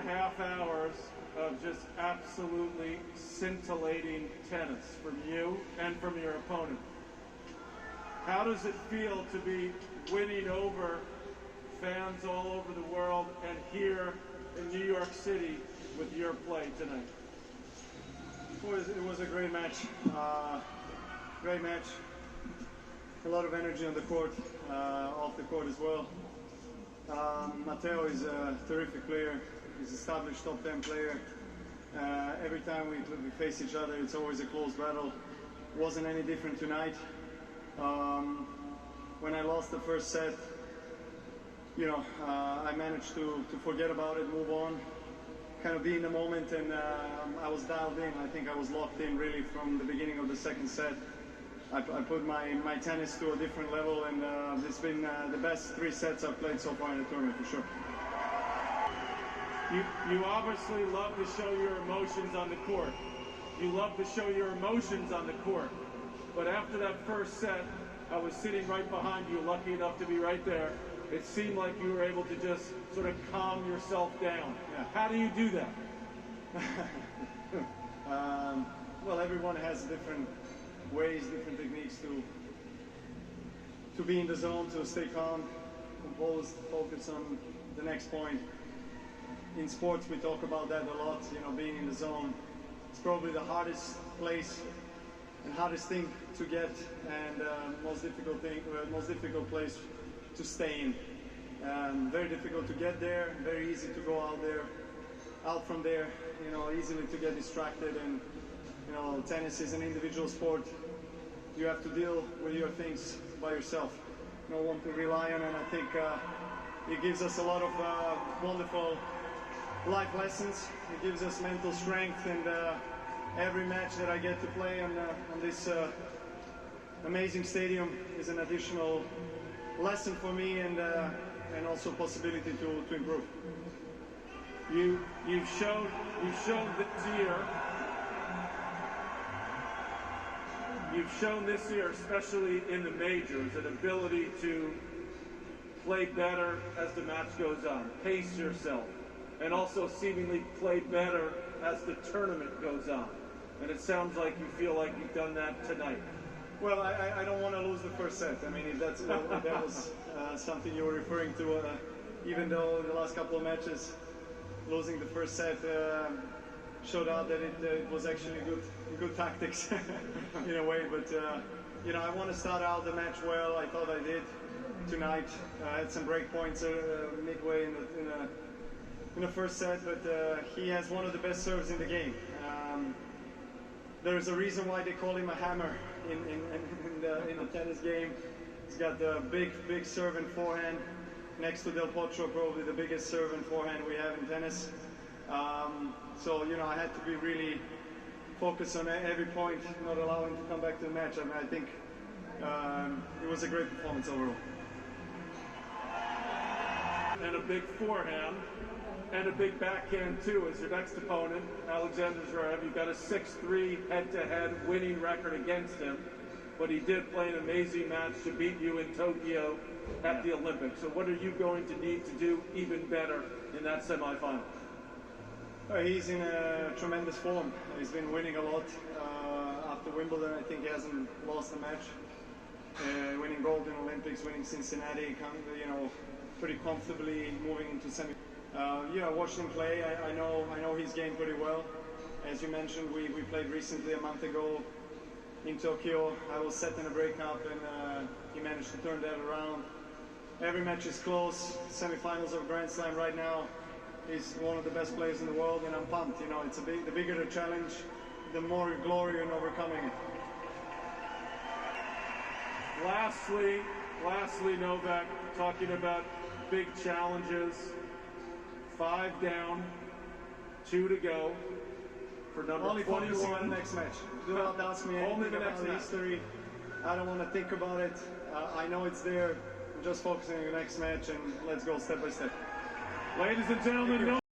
3.5 hours of just absolutely scintillating tennis from you and from your opponent. How does it feel to be winning over fans all over the world and here in New York City with your play tonight? It was a great match. Great match. A lot of energy on the court, off the court as well. Matteo is a terrific player. He's an established top 10 player. Every time we face each other, it's always a close battle. Wasn't any different tonight. When I lost the first set, I managed to forget about it, move on, kind of be in the moment, and I was dialed in. I think I was locked in really from the beginning of the second set. I put my tennis to a different level, and it's been the best 3 sets I've played so far in the tournament, for sure. You obviously love to show your emotions on the court. You love to show your emotions on the court. But after that first set, I was sitting right behind you, lucky enough to be right there. It seemed like you were able to just sort of calm yourself down. Yeah. How do you do that? Well, everyone has different ways, different techniques to be in the zone, to stay calm, composed, focus on the next point. In sports, we talk about that a lot, being in the zone. It's probably the hardest place and hardest thing to get, and most difficult place to stay in. Very difficult to get there, very easy to go out from there, easily to get distracted. And tennis is an individual sport. You have to deal with your things by yourself. No one to rely on, and I think it gives us a lot of wonderful life lessons. It gives us mental strength, and every match that I get to play on this amazing stadium is an additional lesson for me, and also possibility to improve. You've shown this year, especially in the majors, an ability to play better as the match goes on, pace yourself, and also seemingly play better as the tournament goes on. And it sounds like you feel like you've done that tonight. Well, I don't want to lose the first set. I mean, if that was something you were referring to, even though the last couple of matches, losing the first set showed out that it was actually good tactics in a way. But I want to start out the match well. I thought I did tonight. I had some break points midway in the first set, but he has one of the best serves in the game. There's a reason why they call him a hammer in the tennis game. He's got the big serve and forehand, next to Del Potro, probably the biggest serve and forehand we have in tennis. So I had to be really focused on every point, not allowing to come back to the match. I mean, I think it was a great performance overall. And a big forehand. And a big backhand, too, as your next opponent, Alexander Zverev. You've got a 6-3 head-to-head winning record against him, but he did play an amazing match to beat you in Tokyo at the Olympics. So what are you going to need to do even better in that semifinal? He's in a tremendous form. He's been winning a lot. After Wimbledon, I think he hasn't lost a match. Winning gold in Olympics, winning Cincinnati, pretty comfortably moving into semi. Watched him play. I know his game pretty well. As you mentioned, we played recently a month ago in Tokyo. I was set in a breakup, and he managed to turn that around. Every match is close. Semi-finals of Grand Slam right now. He's one of the best players in the world, and I'm pumped. It's the bigger the challenge, the more glory in overcoming it. Lastly, Novak, talking about big challenges. 5 down, 2 to go for number only 21. Focusing on the next match. Do not ask me anything about the history. I don't want to think about it. I know it's there. I'm just focusing on the next match, and let's go step by step. Ladies and gentlemen,